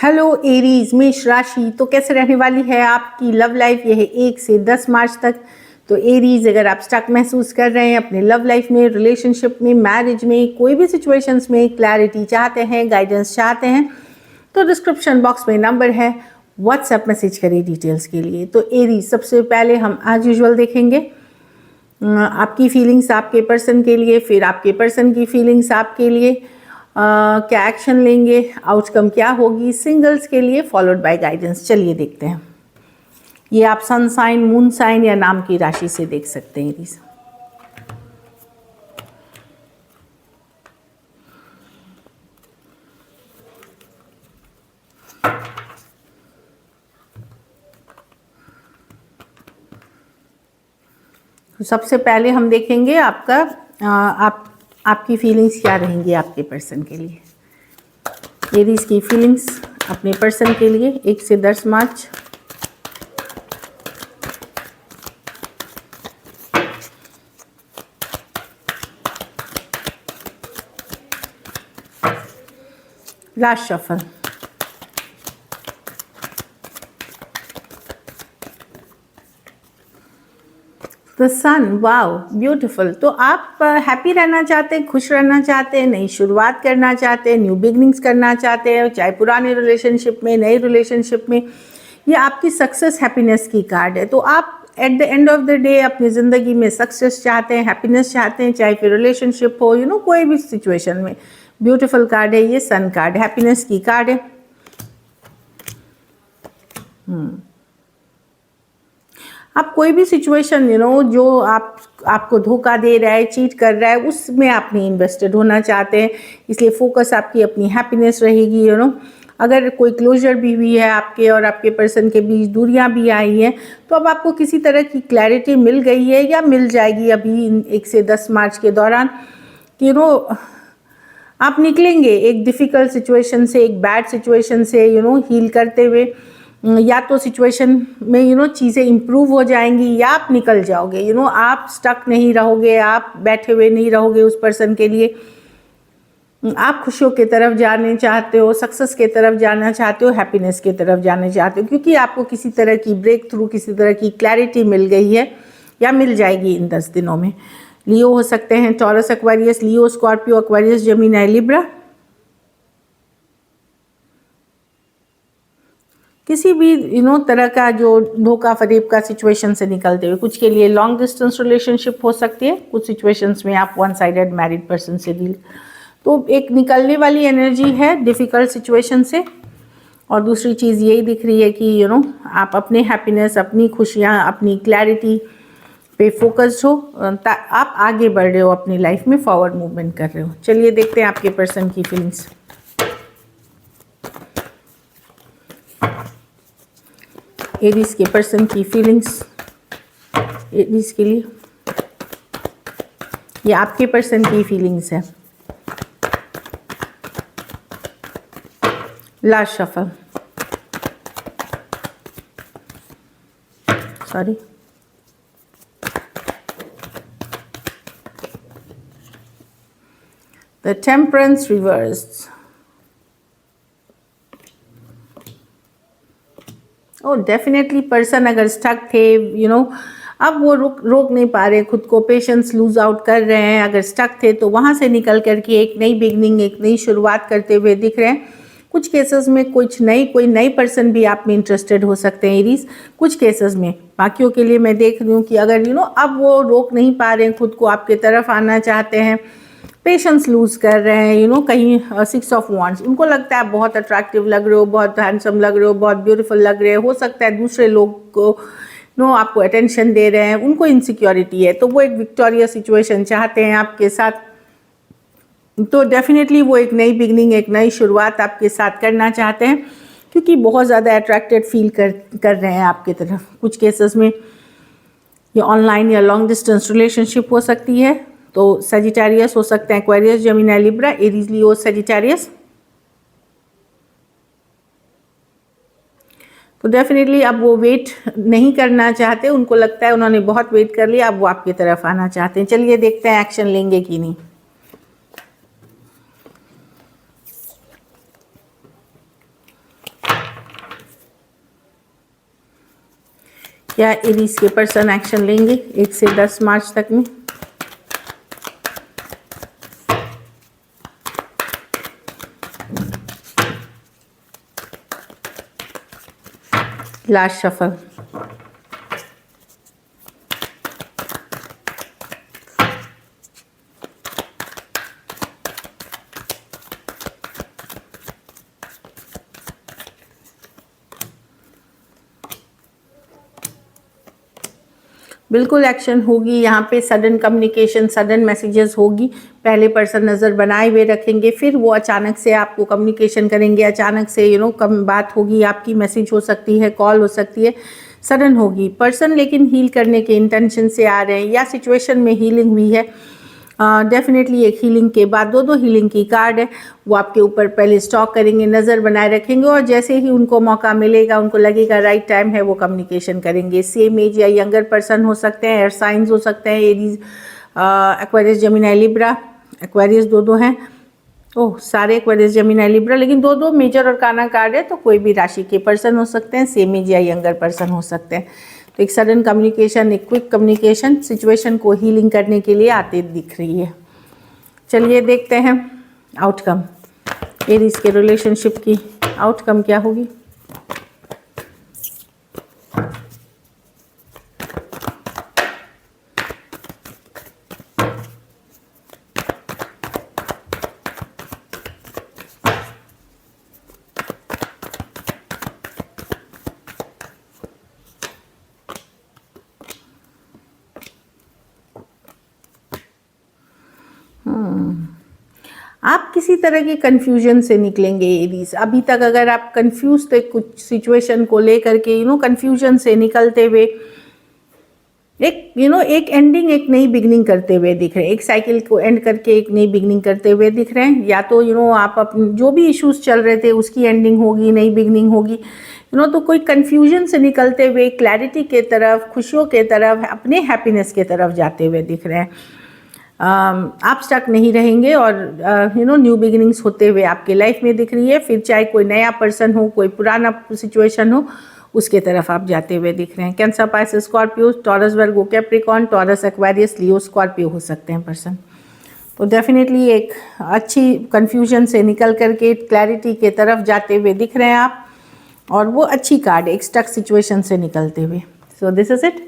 Hello Aries मेष राशि, तो कैसे रहने वाली है आपकी लव लाइफ। यह है 1 से 10 मार्च तक। तो एरीज, अगर आप स्टक महसूस कर रहे हैं अपने लव लाइफ में, रिलेशनशिप में, मैरिज में, कोई भी सिचुएशंस में क्लैरिटी चाहते हैं, गाइडेंस चाहते हैं, तो डिस्क्रिप्शन बॉक्स में नंबर है, व्हाट्सएप मैसेज करिए डिटेल्स के लिए। तो एरीज, सबसे पहले हम एज यूजुअल देखेंगे आपकी फीलिंग्स आपके पर्सन के लिए, फिर आपके पर्सन की फीलिंग्स आपके लिए, क्या एक्शन लेंगे, आउटकम क्या होगी सिंगल्स के लिए, फॉलोड बाय गाइडेंस। चलिए देखते हैं। ये आप सन साइन, मून साइन या नाम की राशि से देख सकते हैं। तो सबसे पहले हम देखेंगे आपका आपकी फीलिंग्स क्या रहेंगी आपके पर्सन के लिए। एरीज की फीलिंग्स अपने पर्सन के लिए 1 से 10 मार्च। Last shuffle. The sun, wow beautiful. तो आप हैप्पी रहना चाहते हैं, खुश रहना चाहते हैं, नई शुरुआत करना चाहते हैं, न्यू बिगनिंग्स करना चाहते हैं, चाहे पुराने रिलेशनशिप में, नए रिलेशनशिप में। ये आपकी सक्सेस हैप्पीनेस की कार्ड है। तो आप at the end of the day अपनी ज़िंदगी में सक्सेस चाहते हैं, हैप्पीनेस चाहते हैं, चाहे फिर रिलेशनशिप हो, कोई भी सिचुएशन में। ब्यूटीफुल कार्ड है ये, सन कार्ड, हैप्पीनेस की कार्ड है। आप कोई भी सिचुएशन जो आपको धोखा दे रहा है, चीट कर रहा है, उसमें आप नहीं इन्वेस्टेड होना चाहते हैं, इसलिए फोकस आपकी अपनी हैप्पीनेस रहेगी। अगर कोई क्लोजर भी हुई है आपके और आपके पर्सन के बीच, दूरियां भी आई हैं, तो अब आपको किसी तरह की क्लैरिटी मिल गई है या मिल जाएगी अभी 1 से 10 मार्च के दौरान कि आप निकलेंगे एक डिफ़िकल्ट सिचुएशन से, एक बैड सिचुएशन से हील करते हुए। या तो सिचुएशन में चीज़ें इम्प्रूव हो जाएंगी या आप निकल जाओगे। आप स्टक नहीं रहोगे, आप बैठे हुए नहीं रहोगे उस पर्सन के लिए। आप खुशियों की तरफ जाने चाहते हो, सक्सेस की तरफ जाना चाहते हो, हैप्पीनेस की तरफ जाना चाहते हो, क्योंकि आपको किसी तरह की ब्रेक थ्रू, किसी तरह की क्लैरिटी मिल गई है या मिल जाएगी इन 10 दिनों में। लियो हो सकते हैं, टॉरस एक्वेरियस, लियो, स्कॉर्पियो, एक्वेरियस, जेमिनी, लिब्रा। किसी भी तरह का जो धोखा फरेब का सिचुएशन से निकलते हुए, कुछ के लिए लॉन्ग डिस्टेंस रिलेशनशिप हो सकती है, कुछ सिचुएशंस में आप वन साइडेड मैरिड पर्सन से डील। तो एक निकलने वाली एनर्जी है डिफ़िकल्ट सिचुएशन से। और दूसरी चीज़ यही दिख रही है कि आप अपने हैप्पीनेस, अपनी खुशियाँ, अपनी क्लैरिटी पे फोकस्ड हो, आप आगे बढ़ रहे हो अपनी लाइफ में, फॉरवर्ड मूवमेंट कर रहे हो। चलिए देखते हैं आपके पर्सन की फीलिंग्स। एरीज के पर्सन की फीलिंग्स एरीज के लिए, ये आपके पर्सन की फीलिंग्स है। Last shuffle, sorry, the temperance reversed. Definitely person अगर स्टक थे, अब वो रोक नहीं पा रहे खुद को, पेशेंस लूज आउट कर रहे हैं। अगर स्टक थे तो वहाँ से निकल करके एक नई बिगनिंग, एक नई शुरुआत करते हुए दिख रहे हैं। कुछ केसेस में कोई नई पर्सन भी आप में इंटरेस्टेड हो सकते हैं एरीज, कुछ केसेस में। बाकियों के लिए मैं देख रही हूँ कि अगर अब वो रोक नहीं पा रहे हैं खुद को, आपके तरफ आना चाहते हैं, पेशेंस लूज कर रहे हैं, कहीं 6 ऑफ वांड्स, उनको लगता है बहुत अट्रैक्टिव लग रहे हो, बहुत हैंडसम लग रहे हो, बहुत ब्यूटीफुल लग रहे हो सकता है दूसरे लोग को आपको अटेंशन दे रहे हैं, उनको इनसिक्योरिटी है, तो वो एक विक्टोरियस सिचुएशन चाहते हैं आपके साथ। तो डेफिनेटली वो एक नई बिगनिंग, एक नई शुरुआत आपके साथ करना चाहते हैं, क्योंकि बहुत ज़्यादा अट्रैक्टेड फील कर रहे हैं आपकी तरफ। कुछ केसेस में ये ऑनलाइन या लॉन्ग डिस्टेंस रिलेशनशिप हो सकती है। तो सजिटेरियस हो सकते हैं, एक्वेरियस, जेमिनी, लिब्रा, एरीज, लियो, सजिटेरियस। तो डेफिनेटली अब वो वेट नहीं करना चाहते, उनको लगता है उन्होंने बहुत वेट कर लिया, अब वो आपकी तरफ आना चाहते हैं। चलिए देखते हैं एक्शन लेंगे कि नहीं। क्या एरीज के पर्सन एक्शन लेंगे 1 से 10 मार्च तक में? Last shuffle. बिल्कुल एक्शन होगी यहाँ पे, सडन कम्युनिकेशन, सडन मैसेजेस होगी। पहले पर्सन नज़र बनाए हुए रखेंगे, फिर वो अचानक से आपको कम्युनिकेशन करेंगे, अचानक से कम बात होगी आपकी, मैसेज हो सकती है, कॉल हो सकती है, सडन होगी। पर्सन लेकिन हील करने के इंटेंशन से आ रहे हैं या सिचुएशन में हीलिंग हुई है। डेफिनेटली एक हीलिंग के बाद दो हीलिंग की कार्ड है, वो आपके ऊपर पहले स्टॉक करेंगे, नज़र बनाए रखेंगे और जैसे ही उनको मौका मिलेगा, उनको लगेगा राइट टाइम है, वो कम्युनिकेशन करेंगे। सेम एज या यंगर पर्सन हो सकते हैं, एयर साइंस हो सकते हैं, Aries, Aquarius, Gemini, Libra. Aquarius दो हैं, ओह सारे एक्वेरियस, जेमिनी, लिब्रा, लेकिन दो मेजर और काना कार्ड है, तो कोई भी राशि के पर्सन हो सकते हैं, सेम एज या यंगर पर्सन हो सकते हैं। तो एक सडन कम्युनिकेशन, एक क्विक कम्युनिकेशन सिचुएशन को हीलिंग करने के लिए आते दिख रही है। चलिए देखते हैं आउटकम, एरीज के रिलेशनशिप की आउटकम क्या होगी। आप किसी तरह की कन्फ्यूजन से निकलेंगे एरीज। अभी तक अगर आप कंफ्यूज थे कुछ सिचुएशन को लेकर के, कन्फ्यूजन से निकलते हुए एक एंडिंग, एक नई बिगनिंग करते हुए दिख रहे हैं। एक साइकिल को एंड करके एक नई बिगनिंग करते हुए दिख रहे हैं। या तो आप अपने जो भी इश्यूज चल रहे थे उसकी एंडिंग होगी, नई बिगनिंग होगी। तो कोई कन्फ्यूजन से निकलते हुए क्लैरिटी के तरफ, खुशियों के तरफ, अपने हैप्पीनेस के तरफ जाते हुए दिख रहे हैं। आप स्टक नहीं रहेंगे और न्यू बिगिनिंग्स होते हुए आपके लाइफ में दिख रही है। फिर चाहे कोई नया पर्सन हो, कोई पुराना सिचुएशन हो, उसके तरफ आप जाते हुए दिख रहे हैं। कैंसर, पाइसेस, स्कॉर्पियो, टॉरस, वर्गो, कैप्रिकॉर्न, टॉरस, एक्वेरियस, लियो, स्कॉर्पियो हो सकते हैं पर्सन। तो डेफिनेटली एक अच्छी कन्फ्यूजन से निकल करके क्लैरिटी के तरफ जाते हुए दिख रहे हैं आप, और वो अच्छी कार्ड एक स्टक सिचुएशन से निकलते हुए। So this is it.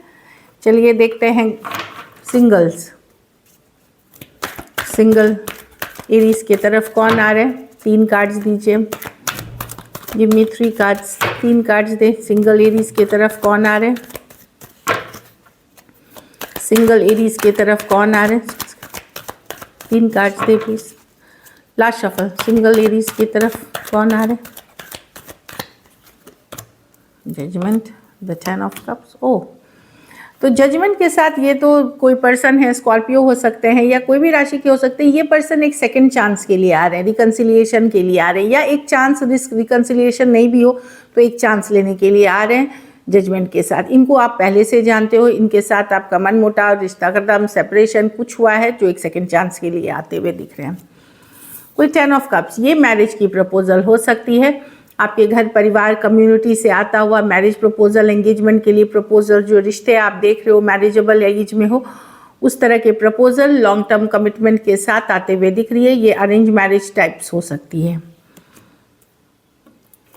चलिए देखते हैं सिंगल्स। सिंगल एरीज के तरफ कौन आ रहे हैं? 3 कार्ड्स दीजिए। Give me 3 cards. 3 कार्ड्स दे। सिंगल एरीज के तरफ कौन आ रहे हैं? सिंगल एरीज के तरफ कौन आ रहे हैं? 3 कार्ड्स दे please. Last shuffle. Single Aries की तरफ कौन आ रहे हैं? Judgement, the 10 of cups. ओह, तो जजमेंट के साथ ये तो कोई पर्सन है, स्कॉर्पियो हो सकते हैं या कोई भी राशि के हो सकते हैं। ये पर्सन एक सेकंड चांस के लिए आ रहे हैं, रिकन्सिलिएशन के लिए आ रहे हैं, या एक चांस, रिकन्सिलिएशन नहीं भी हो तो एक चांस लेने के लिए आ रहे हैं जजमेंट के साथ। इनको आप पहले से जानते हो, इनके साथ आपका मन मुटाव, रिश्ता खत्म, सेपरेशन कुछ हुआ है, जो एक सेकंड चांस के लिए आते हुए दिख रहे हैं। कोई 10 ऑफ कप्स, ये मैरिज की प्रपोजल हो सकती है। आपके घर परिवार कम्युनिटी से आता हुआ मैरिज प्रपोजल, एंगेजमेंट के लिए प्रपोजल, जो रिश्ते आप देख रहे हो मैरिजेबल एज में हो, उस तरह के प्रपोजल लॉन्ग टर्म कमिटमेंट के साथ आते हुए दिख रही है। ये अरेंज मैरिज टाइप्स हो सकती है।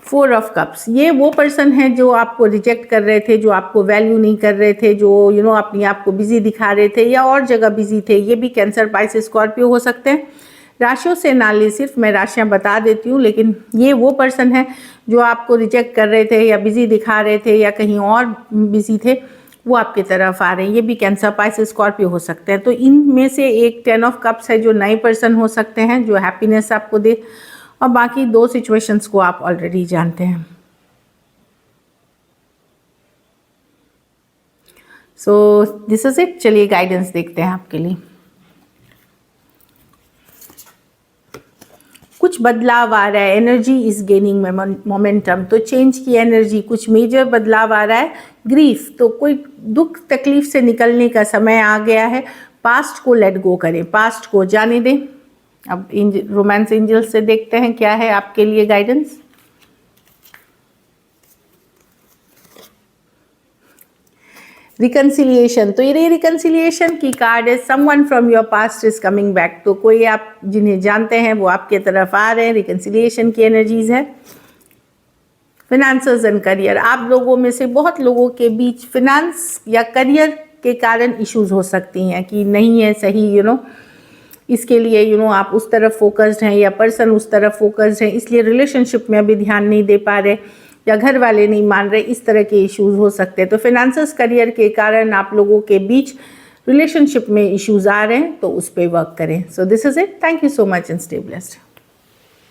4 ऑफ कप्स, ये वो पर्सन है जो आपको रिजेक्ट कर रहे थे, जो आपको वैल्यू नहीं कर रहे थे, जो अपने आप को बिजी दिखा रहे थे या और जगह बिजी थे। ये भी कैंसर, पाइसेस, स्कॉर्पियो हो सकते हैं। राशियों से ना ले, सिर्फ मैं राशियां बता देती हूँ, लेकिन ये वो पर्सन है जो आपको रिजेक्ट कर रहे थे या बिजी दिखा रहे थे या कहीं और बिजी थे, वो आपके तरफ आ रहे हैं। ये भी कैंसर, पाइसेस, स्कॉर्पियो हो सकते हैं। तो इनमें से एक 10 ऑफ कप्स है जो नए पर्सन हो सकते हैं, जो हैप्पीनेस आपको दे, और बाकी 2 सिचुएशंस को आप ऑलरेडी जानते हैं। So this is it. चलिए गाइडेंस देखते हैं आपके लिए। कुछ बदलाव आ रहा है, एनर्जी इज गेनिंग मोमेंटम, तो चेंज की एनर्जी, कुछ मेजर बदलाव आ रहा है। ग्रीफ, तो कोई दुख तकलीफ से निकलने का समय आ गया है। पास्ट को लेट गो करें, पास्ट को जाने दें। अब रोमांस एंजल से देखते हैं क्या है आपके लिए गाइडेंस। रिकन्सिलिएशन, तो ये रिकन्सिलिएशन की कार्ड है। Someone from your past is coming back, तो कोई आप जिन्हें जानते हैं वो आपके तरफ आ रहे हैं, रिकन्सिलिएशन की एनर्जीज है। फिनेंसेस एंड करियर, आप लोगों में से बहुत लोगों के बीच फिनेंस या करियर के कारण इश्यूज हो सकती हैं कि नहीं है सही, इसके लिए आप उस तरफ फोकस्ड हैं या पर्सन उस तरफ फोकस्ड है, इसलिए रिलेशनशिप में अभी ध्यान नहीं दे पा रहे या घर वाले नहीं मान रहे, इस तरह के इश्यूज हो सकते हैं। तो फिनेंसेस करियर के कारण आप लोगों के बीच रिलेशनशिप में इश्यूज आ रहे हैं, तो उस पर वर्क करें। So this is it, thank you so much and stay blessed.